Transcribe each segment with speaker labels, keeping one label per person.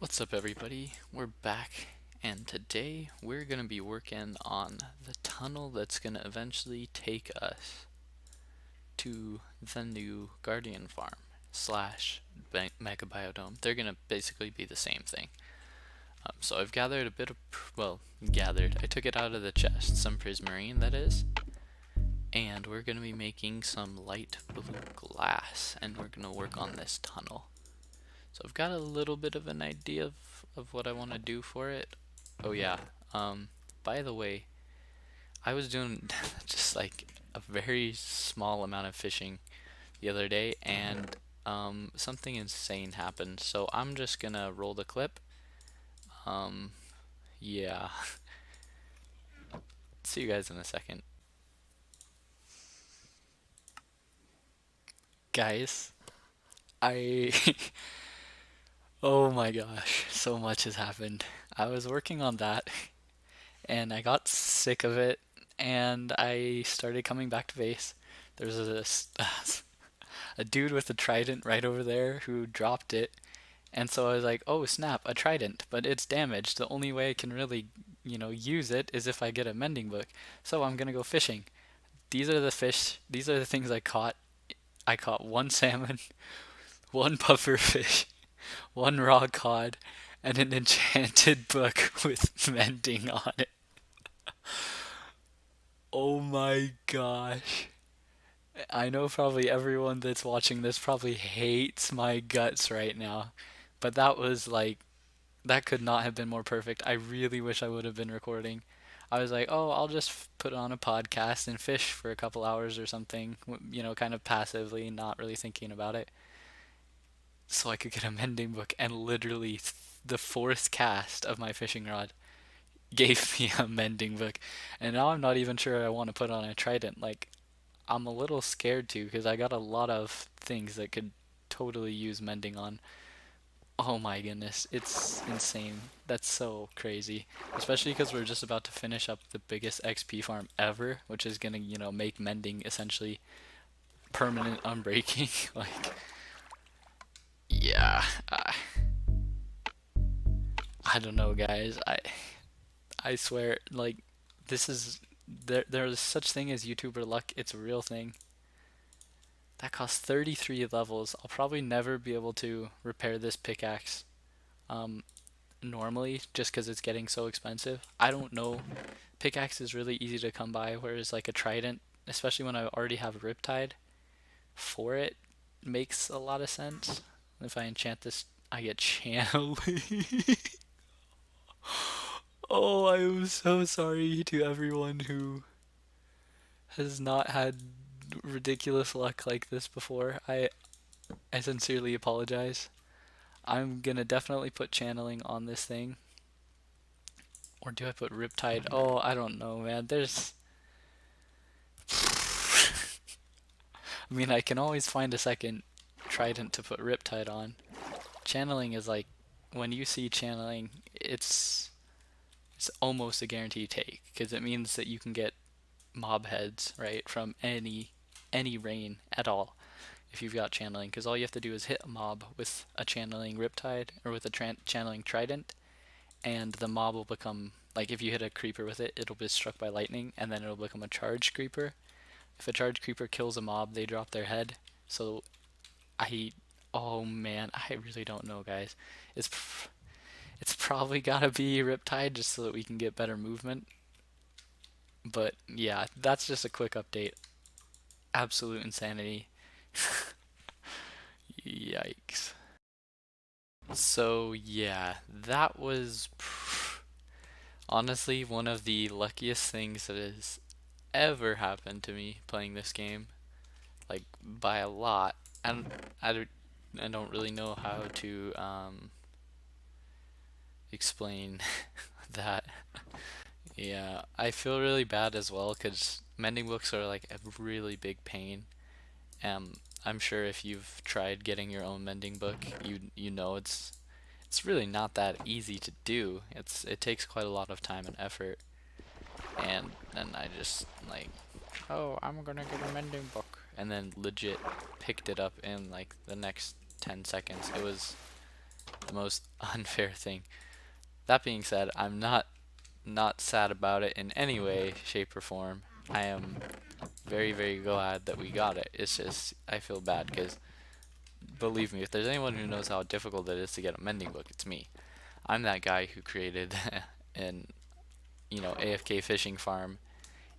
Speaker 1: What's up, everybody? We're back, and today we're going to be working on the tunnel that's going to eventually take us to the new Guardian Farm slash Mega Biodome. They're going to basically be the same thing. So I've gathered a bit of, I took it out of the chest, some prismarine that is, and we're going to be making some light blue glass, and we're going to work on this tunnel. So I've got a little bit of an idea of what I want to do for it. Oh yeah, by the way, I was doing just like a very small amount of fishing the other day, and something insane happened. So I'm just gonna roll the clip. Um, yeah, see you guys in a second. Guys, I oh my gosh, so much has happened. I was working on that and I got sick of it and I started coming back to base. There's a dude with a trident right over there who dropped it, and so I was like, oh snap, a trident, but it's damaged. The only way I can really, use it is if I get a mending book. So I'm gonna go fishing. These are the fish, these are the things I caught. I caught one salmon, one puffer fish, one raw cod, and an enchanted book with mending on it. Oh my gosh. I know probably everyone that's watching this probably hates my guts right now, but that was like, that could not have been more perfect. I really wish I would have been recording. I was like, oh, I'll just put on a podcast and fish for a couple hours or something, kind of passively, not really thinking about it, so I could get a mending book. And literally, the fourth cast of my fishing rod gave me a mending book. And now I'm not even sure I want to put on a trident. Like, I'm a little scared to because I got a lot of things that could totally use mending on. Oh my goodness, it's insane. That's so crazy. Especially because we're just about to finish up the biggest XP farm ever, which is gonna, make mending essentially permanent unbreaking. Like, yeah, I don't know, guys. I swear, like, this is there's such thing as YouTuber luck. It's a real thing. That costs 33 levels. I'll probably never be able to repair this pickaxe um, normally just because it's getting so expensive. I don't know. Pickaxe is really easy to come by, whereas like a trident, especially when I already have Riptide for it, makes a lot of sense. If I enchant this, I get channeling. Oh, I am so sorry to everyone who has not had ridiculous luck like this before. I sincerely apologize. I'm gonna definitely put channeling on this thing. Or do I put Riptide? Oh, I don't know, man. I mean, I can always find a second Trident to put Riptide on. Channeling is like, when you see channeling, it's almost a guaranteed take, because it means that you can get mob heads, right, from any rain at all if you've got channeling, because all you have to do is hit a mob with a channeling Riptide or with a channeling Trident, and the mob will become, like, if you hit a creeper with it, it'll be struck by lightning, and then it'll become a charged creeper. If a charged creeper kills a mob, they drop their head. So I, oh man, I really don't know, guys. It's it's probably gotta be Riptide just so that we can get better movement. But yeah, that's just a quick update. Absolute insanity. Yikes. So yeah, that was honestly one of the luckiest things that has ever happened to me playing this game. Like, by a lot. And I don't really know how to explain that. Yeah, I feel really bad as well because mending books are like a really big pain. I'm sure if you've tried getting your own mending book, you know it's really not that easy to do. It takes quite a lot of time and effort. And then I just like, oh, I'm gonna get a mending book, and then legit picked it up in like the next 10 seconds. the most unfair thing. That being said, I'm not sad about it in any way, shape, or form. I am very, very glad that we got it. It's just I feel bad because believe me, if there's anyone who knows how difficult it is to get a mending book, it's me. I'm that guy who created an AFK fishing farm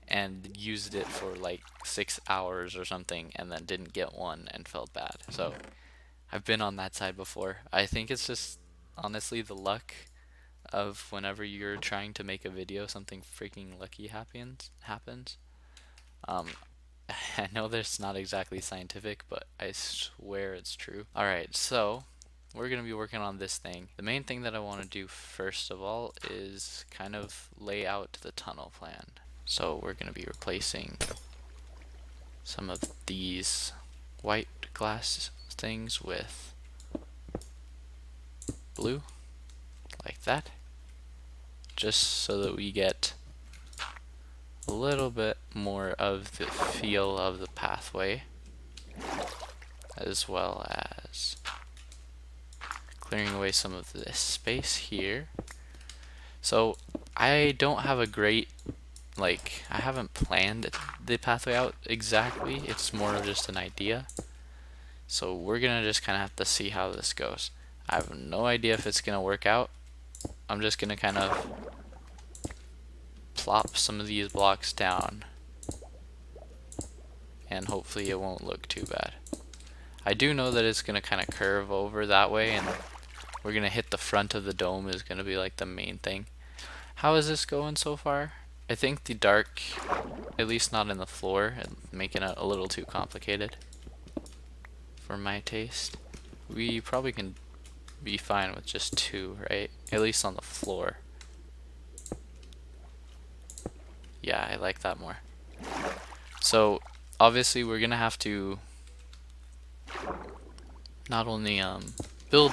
Speaker 1: and used it for like 6 hours or something and then didn't get one and felt bad. So I've been on that side before. I think it's just honestly the luck of whenever you're trying to make a video, something freaking lucky happens. Um, I know that's not exactly scientific, but I swear it's true. Alright, so we're going to be working on this thing. The main thing that I want to do first of all is kind of lay out the tunnel plan. So we're going to be replacing some of these white glass things with blue, like that, just so that we get a little bit more of the feel of the pathway, as well as clearing away some of this space here. So I don't have a great, I haven't planned the pathway out exactly. It's more of just an idea. So we're gonna just kind of have to see how this goes. I have no idea if it's gonna work out. I'm just gonna kind of plop some of these blocks down and hopefully it won't look too bad. I do know that it's gonna kind of curve over that way and we're gonna hit the front of the dome is gonna be like the main thing. How is this going so far? I think the dark, at least not in the floor, and making it a little too complicated for my taste. We probably can be fine with just 2, right? At least on the floor. Yeah, I like that more. So obviously we're gonna have to not only build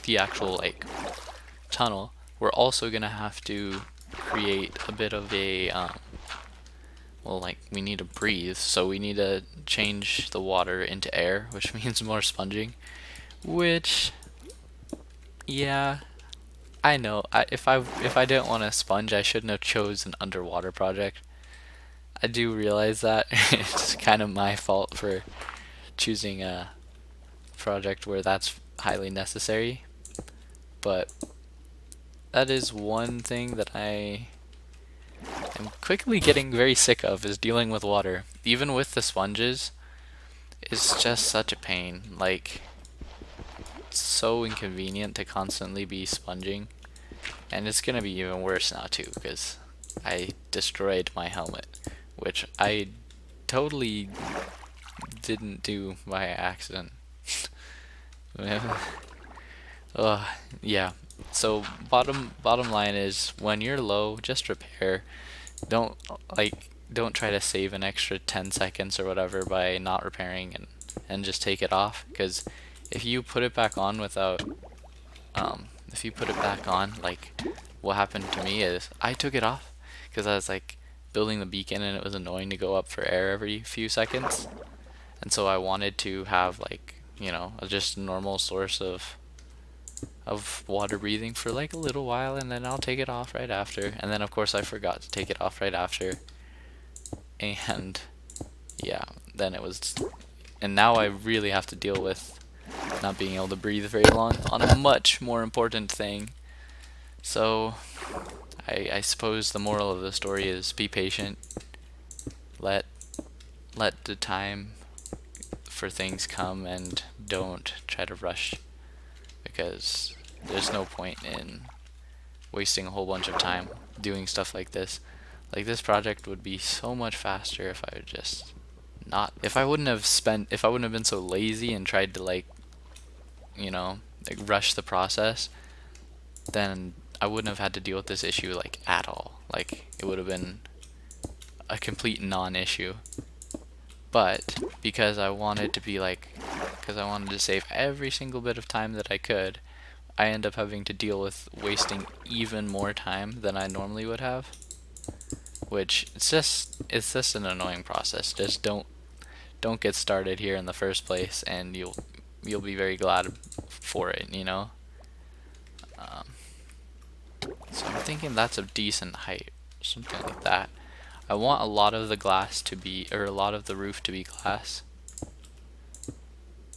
Speaker 1: the actual tunnel, we're also gonna have to create a bit of a we need to breathe, so we need to change the water into air, which means more sponging, which, yeah, I know. If I didn't want to sponge, I shouldn't have chose an underwater project. I do realize that. It's kind of my fault for choosing a project where that's highly necessary, but that is one thing that I am quickly getting very sick of, is dealing with water. Even with the sponges, it's just such a pain. It's so inconvenient to constantly be sponging, and it's gonna be even worse now too, because I destroyed my helmet, which I totally didn't do by accident. Yeah. So bottom line is, when you're low, just repair. Don't don't try to save an extra 10 seconds or whatever by not repairing and just take it off, because if you put it back on without if you put it back on, what happened to me is I took it off because I was building the beacon and it was annoying to go up for air every few seconds, and so I wanted to have just a normal source of water breathing for a little while, and then I'll take it off right after. And then of course I forgot to take it off right after, and yeah, then it was, and now I really have to deal with not being able to breathe very long on a much more important thing. So I suppose the moral of the story is be patient. Let the time for things come, and don't try to rush, because there's no point in wasting a whole bunch of time doing stuff like this. This project would be so much faster if I would just not, if I wouldn't have been so lazy and tried to rush the process, then I wouldn't have had to deal with this issue at all. It would have been a complete non-issue. But because I wanted to save every single bit of time that I could, I end up having to deal with wasting even more time than I normally would have, which it's just an annoying process. Just don't get started here in the first place, and you'll be very glad for it, So I'm thinking that's a decent height, something like that. I want a lot of the glass to be, or a lot of the roof to be glass,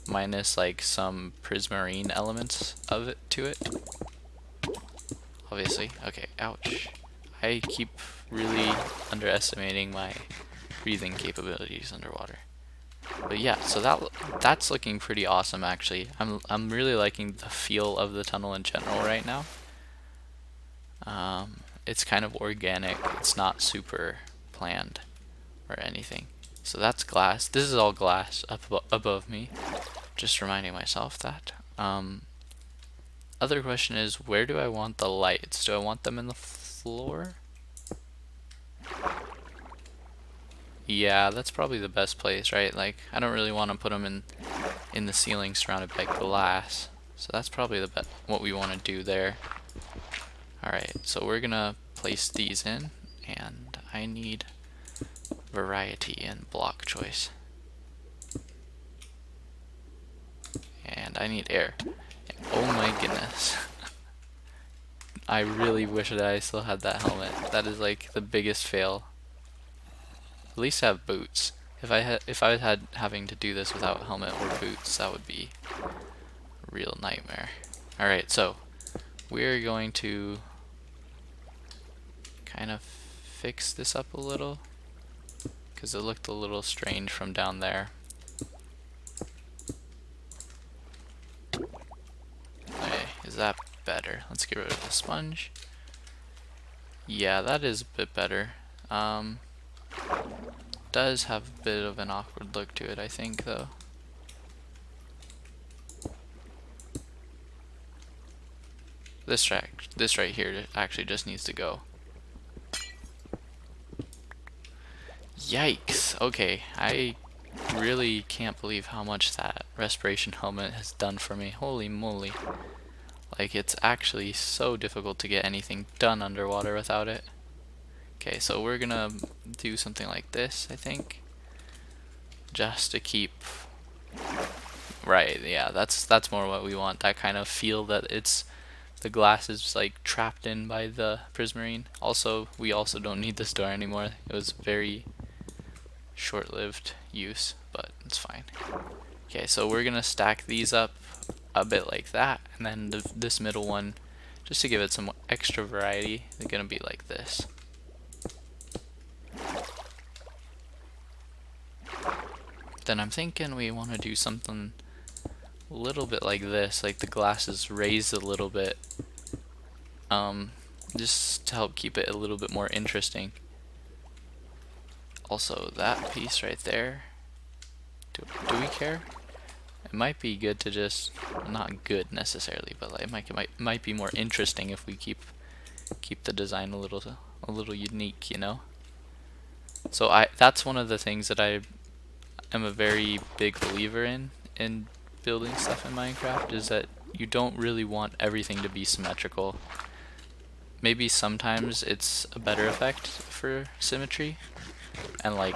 Speaker 1: minus like some prismarine elements of it to it. Obviously. Okay, ouch. I keep really underestimating my breathing capabilities underwater. But yeah, so that's looking pretty awesome actually. I'm really liking the feel of the tunnel in general right now. It's kind of organic. It's not super planned or anything. So that's glass. This is all glass up above me. Just reminding myself that. Other question is, where do I want the lights? Do I want them in the floor? Yeah, that's probably the best place, right? Like, I don't really want to put them in the ceiling surrounded by glass. So that's probably what we want to do there. Alright, so we're gonna place these in, and I need variety in block choice. And I need air. Oh my goodness. I really wish that I still had that helmet. That is like the biggest fail. At least have boots. If I had having to do this without helmet or boots, that would be a real nightmare. Alright, so we're going to kind of fix this up a little, because it looked a little strange from down there. Okay, is that better? Let's get rid of the sponge. Yeah, that is a bit better. Does have a bit of an awkward look to it, I think, though. This right here actually just needs to go. Yikes! Okay, I really can't believe how much that respiration helmet has done for me. Holy moly. Like, it's actually so difficult to get anything done underwater without it. Okay, so we're gonna do something like this, I think. Just to keep... Right, yeah, that's more what we want. That kind of feel that the glass is like trapped in by the prismarine. Also, we also don't need this door anymore. It was very short-lived use, but it's fine. Okay, so we're gonna stack these up a bit like that, and then this middle one, just to give it some extra variety, they're gonna be like this. Then I'm thinking we want to do something a little bit like this, like the glass is raised a little bit, just to help keep it a little bit more interesting. Also, that piece right there, do we care? It might be good to just, not good necessarily, but like it might be more interesting if we keep the design a little unique, you know? So that's one of the things that I am a very big believer in building stuff in Minecraft, is that you don't really want everything to be symmetrical. Maybe sometimes it's a better effect for symmetry, and like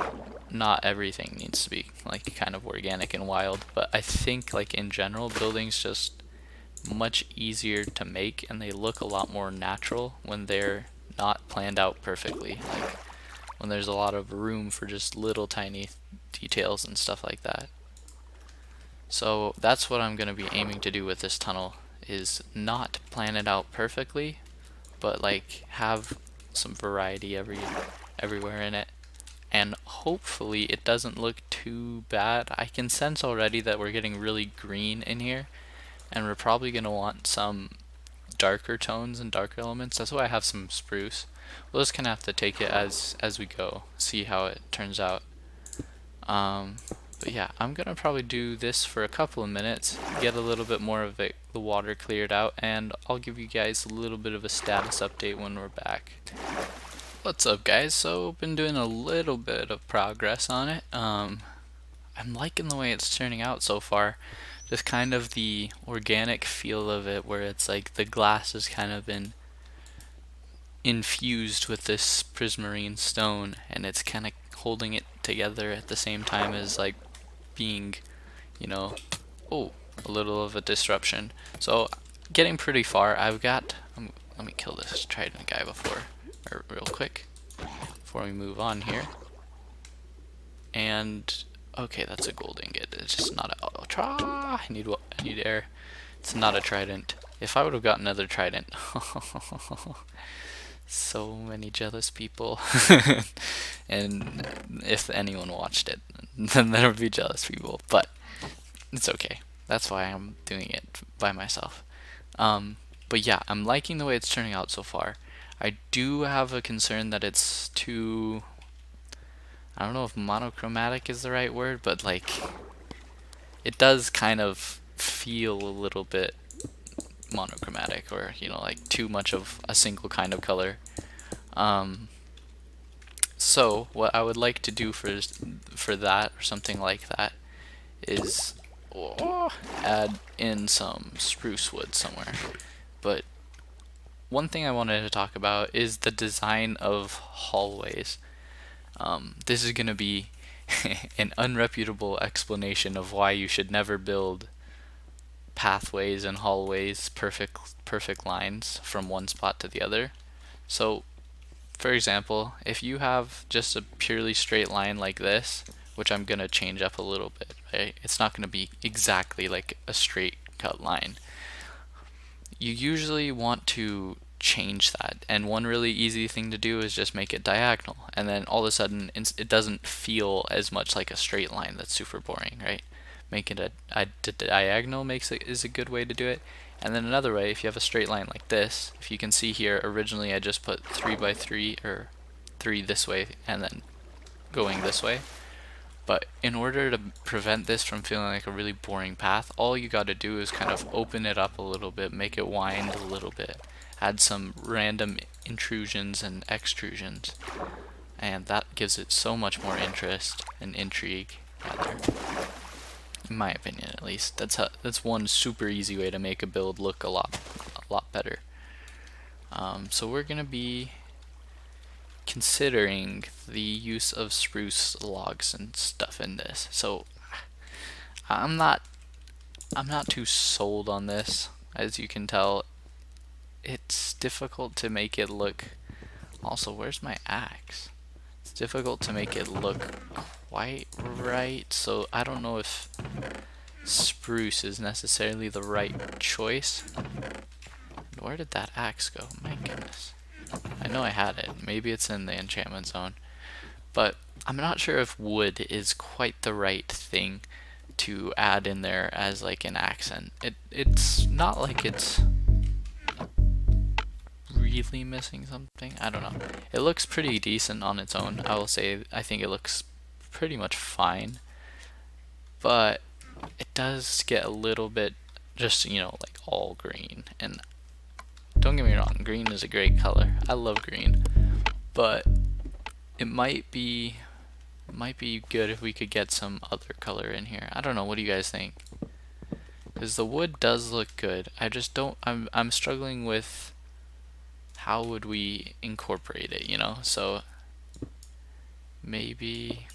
Speaker 1: not everything needs to be like kind of organic and wild, but I think like in general buildings just much easier to make, and they look a lot more natural when they're not planned out perfectly, like when there's a lot of room for just little tiny details and stuff like that. So that's what I'm going to be aiming to do with this tunnel, is not plan it out perfectly, but like have some variety everywhere in it. And hopefully it doesn't look too bad. I can sense already that we're getting really green in here, and we're probably going to want some darker tones and darker elements. That's why I have some spruce. We'll just kind of have to take it as we go, see how it turns out. But yeah, I'm gonna probably do this for a couple of minutes, get a little bit more of the water cleared out, and I'll give you guys a little bit of a status update when we're back. What's up, guys? So been doing a little bit of progress on it. I'm liking the way it's turning out so far. Just kind of the organic feel of it, where it's like the glass has kind of been infused with this prismarine stone, and it's kind of holding it together at the same time as like being, you know, oh, a little of a disruption. So getting pretty far. I've got. Let me kill this trident guy real quick, before we move on here. And okay, that's a gold ingot. It's just not a. Oh, I need air. It's not a trident. If I would have got another trident, so many jealous people. And if anyone watched it, then there would be jealous people. But it's okay. That's why I'm doing it by myself. But yeah, I'm liking the way it's turning out so far. I do have a concern that it's too, I don't know if monochromatic is the right word, but like it does kind of feel a little bit monochromatic, or you know, like too much of a single kind of color. So what I would like to do for that, or something like that, is add in some spruce wood somewhere. But one thing I wanted to talk about is the design of hallways. This is going to be an unreputable explanation of why you should never build pathways and hallways, perfect lines from one spot to the other. So, for example, if you have just a purely straight line like this, which I'm going to change up a little bit, right? It's not going to be exactly like a straight cut line. You usually want to change that, and one really easy thing to do is just make it diagonal, and then all of a sudden it doesn't feel as much like a straight line. That's super boring, right? Make it a diagonal is a good way to do it. And then another way, if you have a straight line like this, if you can see here, originally I just put 3 by 3 or 3 this way and then going this way. But in order to prevent this from feeling like a really boring path, all you got to do is kind of open it up a little bit, make it wind a little bit, add some random intrusions and extrusions, and that gives it so much more interest and intrigue, rather. In my opinion, at least. That's one super easy way to make a build look a lot better. So we're gonna be considering the use of spruce logs and stuff in this. So I'm not too sold on this. As you can tell, it's difficult to make it look. Also, where's my axe? It's difficult to make it look quite right, so I don't know if spruce is necessarily the right choice. Where did that axe go? My goodness. I know I had it. Maybe it's in the enchantment zone. But I'm not sure if wood is quite the right thing to add in there as like an accent. It's not like it's really missing something. I don't know. It looks pretty decent on its own. I will say I think it looks pretty much fine. But it does get a little bit just, you know, like all green. And don't get me wrong, green is a great color. I love green. But it might be good if we could get some other color in here. I don't know, what do you guys think? Because the wood does look good. I just don't, I'm struggling with how would we incorporate it, you know? So maybe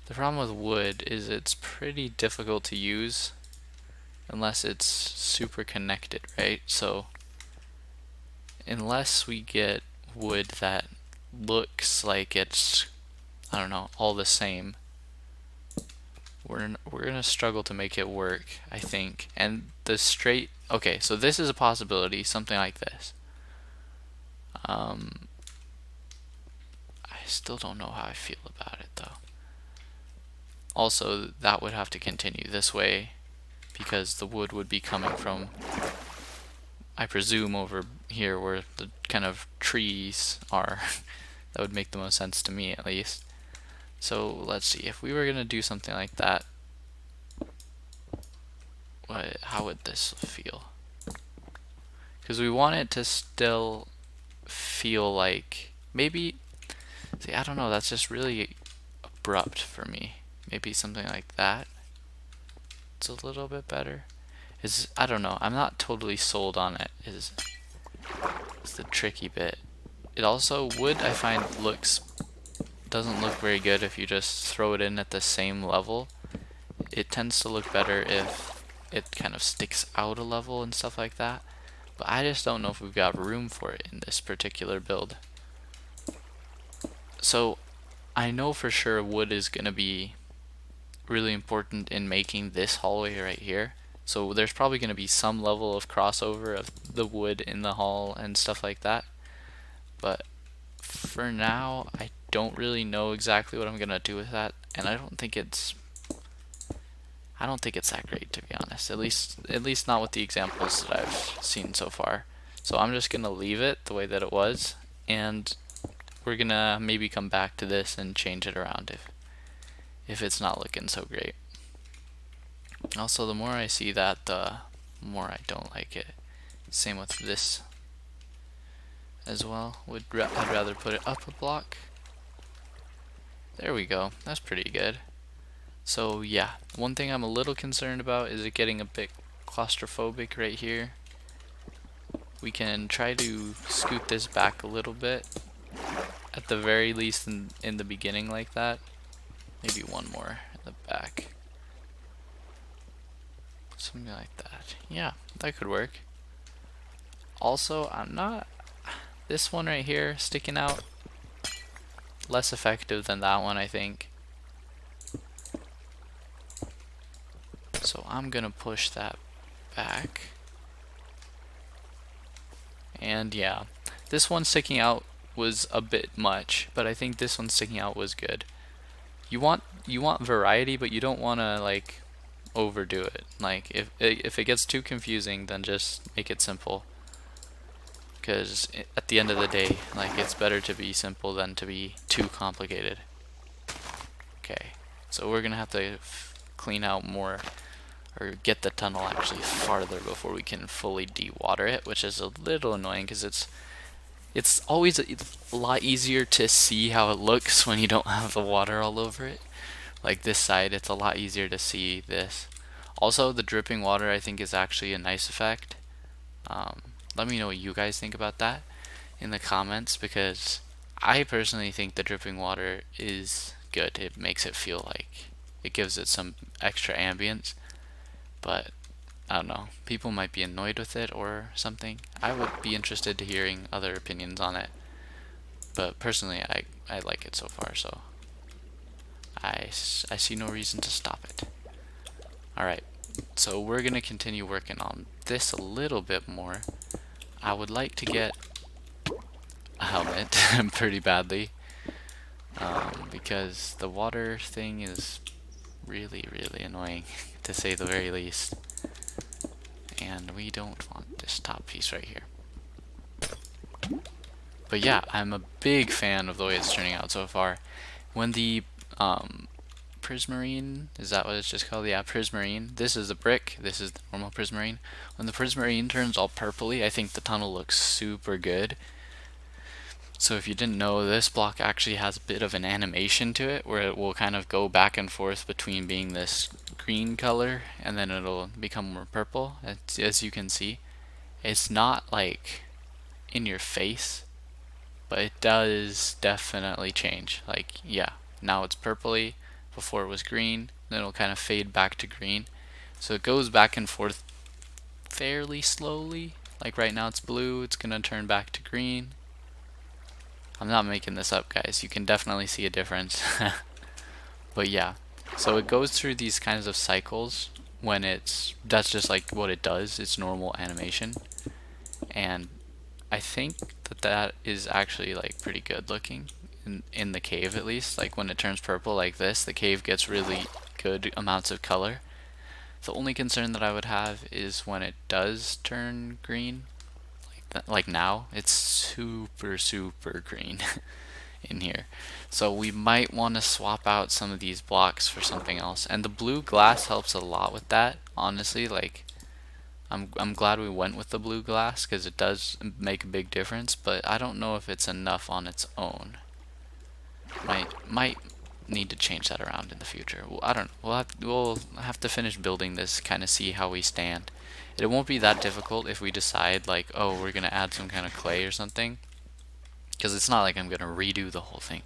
Speaker 1: the problem with wood is it's pretty difficult to use unless it's super connected, right? So unless we get wood that looks like it's, I don't know, all the same, we're gonna struggle to make it work, I think. And the straight, okay, so this is a possibility, something like this. I still don't know how I feel about it though. Also, that would have to continue this way because the wood would be coming from, I presume, over here where the kind of trees are. That would make the most sense to me, at least. So let's see, if we were gonna do something like that, how would this feel? Because we want it to still feel like, maybe, see, I don't know, that's just really abrupt for me. Maybe something like that. It's a little bit better. I don't know, I'm not totally sold on it, is the tricky bit. It also, wood I find doesn't look very good if you just throw it in at the same level. it tends to look better if it kind of sticks out a level and stuff like that. But I just don't know if we've got room for it in this particular build. So I know for sure wood is going to be really important in making this hallway right here. So there's probably going to be some level of crossover of the wood in the hall and stuff like that. But for now, I don't really know exactly what I'm going to do with that, and I don't think it's that great, to be honest. At least not with the examples that I've seen so far. So I'm just going to leave it the way that it was, and we're going to maybe come back to this and change it around if it's not looking so great. Also, the more I see that, the more I don't like it. Same with this as well. I'd rather put it up a block. There we go. That's pretty good. So yeah, one thing I'm a little concerned about is it getting a bit claustrophobic right here. We can try to scoot this back a little bit, at the very least in the beginning like that. Maybe one more in the back. Something like that. Yeah, that could work. Also, this one right here sticking out, less effective than that one, I think. So I'm gonna push that back. And yeah, this one sticking out was a bit much, but I think this one sticking out was good. You want variety, but you don't want to like overdo it. Like if it gets too confusing, then just make it simple. Because at the end of the day, like, it's better to be simple than to be too complicated. Okay, so we're gonna have to clean out more, or get the tunnel actually farther before we can fully de-water it, which is a little annoying because it's always a lot easier to see how it looks when you don't have the water all over it. Like this side, it's a lot easier to see this. Also, the dripping water I think is actually a nice effect. Let me know what you guys think about that in the comments, because I personally think the dripping water is good. It makes it feel like it gives it some extra ambience, but I don't know, people might be annoyed with it or something. I would be interested to hearing other opinions on it, but personally I like it so far, so I see no reason to stop it. Alright, so we're gonna continue working on this a little bit more. I would like to get a helmet pretty badly, because the water thing is really annoying to say the very least, and we don't want this top piece right here. But yeah, I'm a big fan of the way it's turning out so far. When the prismarine, is that what it's just called? Yeah, prismarine. This is the brick, this is the normal prismarine. When the prismarine turns all purpley, I think the tunnel looks super good. So if you didn't know, this block actually has a bit of an animation to it, where it will kind of go back and forth between being this green color and then it'll become more purple. As you can see, it's not like in your face, but it does definitely change. Like, yeah, now it's purpley, before it was green, then it'll kind of fade back to green. So it goes back and forth fairly slowly. Like right now it's blue, it's gonna turn back to green. I'm not making this up, guys. You can definitely see a difference. But yeah, so it goes through these kinds of cycles when that's just like what it does. It's normal animation. And I think that is actually like pretty good looking in the cave, at least. Like when it turns purple like this, the cave gets really good amounts of color. The only concern that I would have is when it does turn green, like now, it's super green in here. So we might want to swap out some of these blocks for something else. And the blue glass helps a lot with that, honestly. Like, I'm glad we went with the blue glass because it does make a big difference, but I don't know if it's enough on its own. Might need to change that around in the future. Well, I don't know. We'll have to finish building this, kind of see how we stand. It won't be that difficult if we decide like, oh, we're gonna add some kind of clay or something, because it's not like I'm gonna redo the whole thing.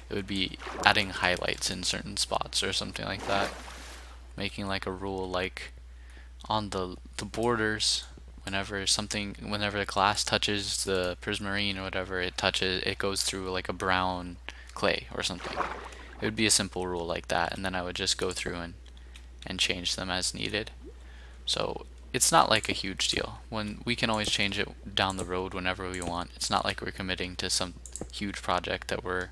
Speaker 1: It would be adding highlights in certain spots or something like that. making like a rule like on the borders, whenever the glass touches the prismarine or whatever, it goes through like a brown clay or something. It would be a simple rule like that, and then I would just go through and change them as needed. So it's not like a huge deal. When we can always change it down the road whenever we want. It's not like we're committing to some huge project that we're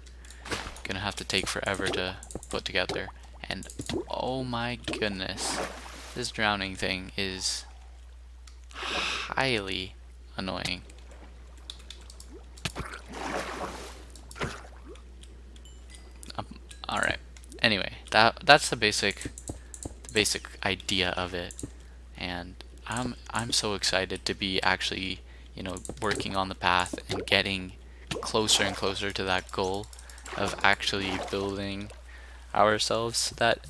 Speaker 1: gonna have to take forever to put together. And oh my goodness, this drowning thing is highly annoying. All right. Anyway, that's the basic idea of it, and I'm so excited to be actually, working on the path and getting closer and closer to that goal of actually building ourselves that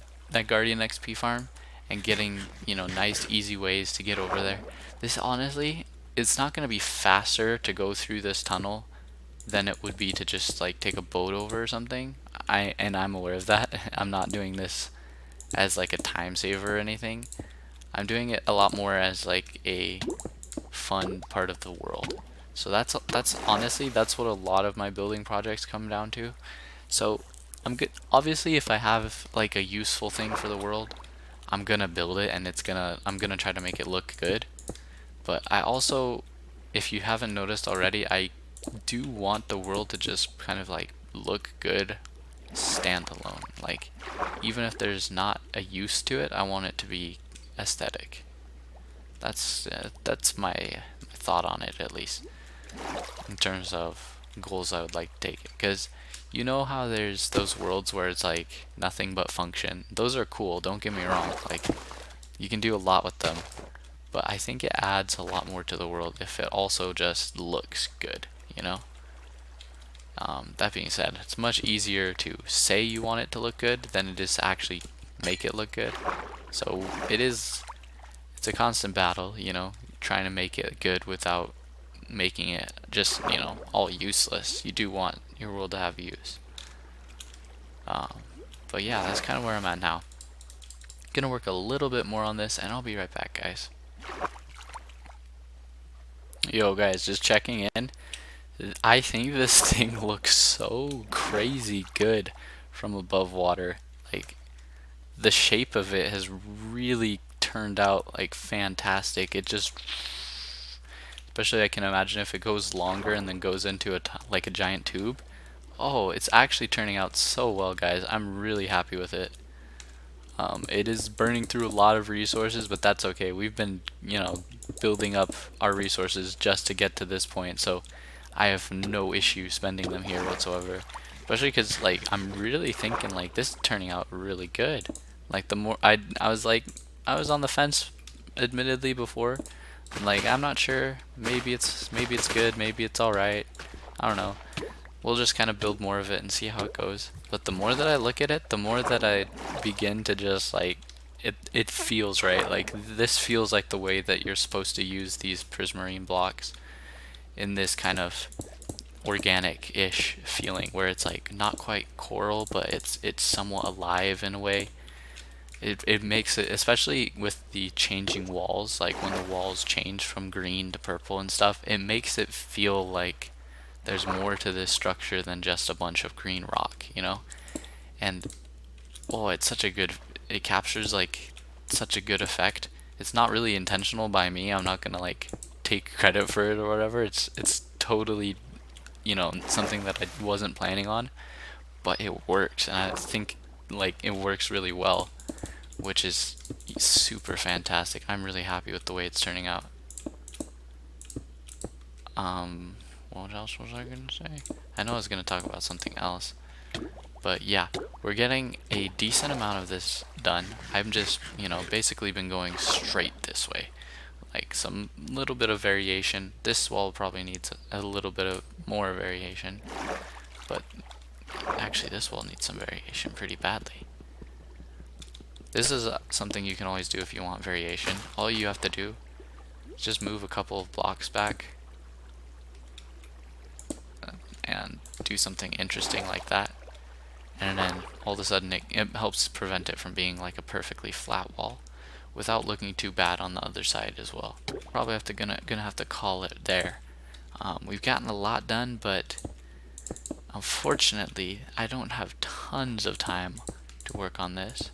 Speaker 1: Guardian XP farm and getting, nice easy ways to get over there. This honestly, it's not going to be faster to go through this tunnel than it would be to just like take a boat over or something. I'm aware of that. I'm not doing this as like a time saver or anything. I'm doing it a lot more as like a fun part of the world. So that's honestly that's what a lot of my building projects come down to. So I'm good. Obviously, if I have like a useful thing for the world, I'm gonna build it, and I'm gonna try to make it look good. But I also, if you haven't noticed already, I do want the world to just kind of like look good standalone. Like, even if there's not a use to it, I want it to be aesthetic. That's my thought on it, at least in terms of goals I would like to take. Because you know how there's those worlds where it's like nothing but function. Those are cool. Don't get me wrong. Like, you can do a lot with them, but I think it adds a lot more to the world if it also just looks good. You know. That being said, it's much easier to say you want it to look good than it is to actually make it look good. So it's a constant battle, trying to make it good without making it just, all useless. You do want your world to have use. But yeah, that's kind of where I'm at now. Gonna work a little bit more on this, and I'll be right back, guys. Yo, guys, just checking in. I think this thing looks so crazy good from above water. Like, the shape of it has really turned out like fantastic. It just, especially I can imagine if it goes longer and then goes into like a giant tube. Oh, it's actually turning out so well, guys. I'm really happy with it. It is burning through a lot of resources, but that's okay. We've been, building up our resources just to get to this point, so I have no issue spending them here whatsoever. Especially because, like, I'm really thinking, like, this is turning out really good. Like, the more, I was on the fence, admittedly, before. And, like, I'm not sure. Maybe it's good, maybe it's alright. I don't know. We'll just kind of build more of it and see how it goes. But the more that I look at it, the more that I begin to just like it feels right. Like, this feels like the way that you're supposed to use these prismarine blocks in this kind of organic-ish feeling where it's like not quite coral, but it's somewhat alive in a way. It makes it, especially with the changing walls, like when the walls change from green to purple and stuff, it makes it feel like there's more to this structure than just a bunch of green rock, And oh, it captures like such a good effect. It's not really intentional by me. I'm not gonna like take credit for it or whatever. It's totally, something that I wasn't planning on, but it works, and I think like it works really well, which is super fantastic. I'm really happy with the way it's turning out. What else was I gonna say? I know I was gonna talk about something else. But yeah, we're getting a decent amount of this done. I've just, basically been going straight this way. Like some little bit of variation. This wall probably needs a little bit of more variation. But actually this wall needs some variation pretty badly. This is something you can always do if you want variation. All you have to do is just move a couple of blocks back and do something interesting like that, and then all of a sudden it helps prevent it from being like a perfectly flat wall without looking too bad on the other side as well. Probably gonna have to call it there. We've gotten a lot done, but unfortunately I don't have tons of time to work on this,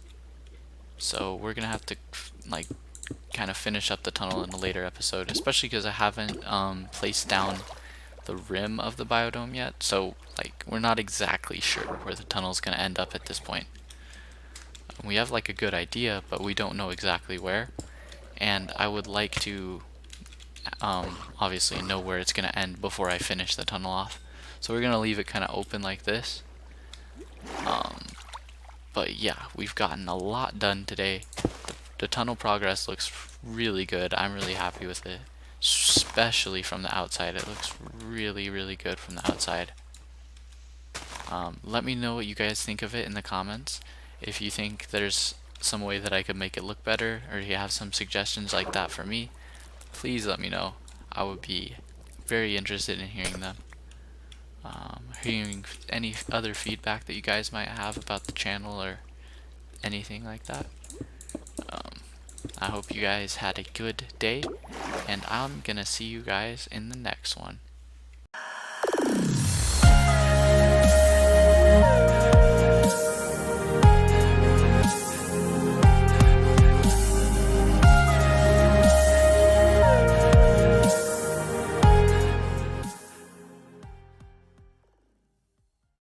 Speaker 1: so we're gonna have to like kind of finish up the tunnel in a later episode, especially because I haven't placed down the rim of the biodome yet, so like we're not exactly sure where the tunnel's gonna end up at this point. We have like a good idea, but we don't know exactly where, and I would like to obviously know where it's gonna end before I finish the tunnel off. So we're gonna leave it kind of open like this. But yeah, we've gotten a lot done today. The tunnel progress looks really good. I'm really happy with it, especially from the outside. It looks really, really good from the outside. Let me know what you guys think of it in the comments. If you think there's some way that I could make it look better, or you have some suggestions like that for me, please let me know. I would be very interested in hearing them. Hearing any other feedback that you guys might have about the channel or anything like that. I hope you guys had a good day, and I'm gonna see you guys in the next one.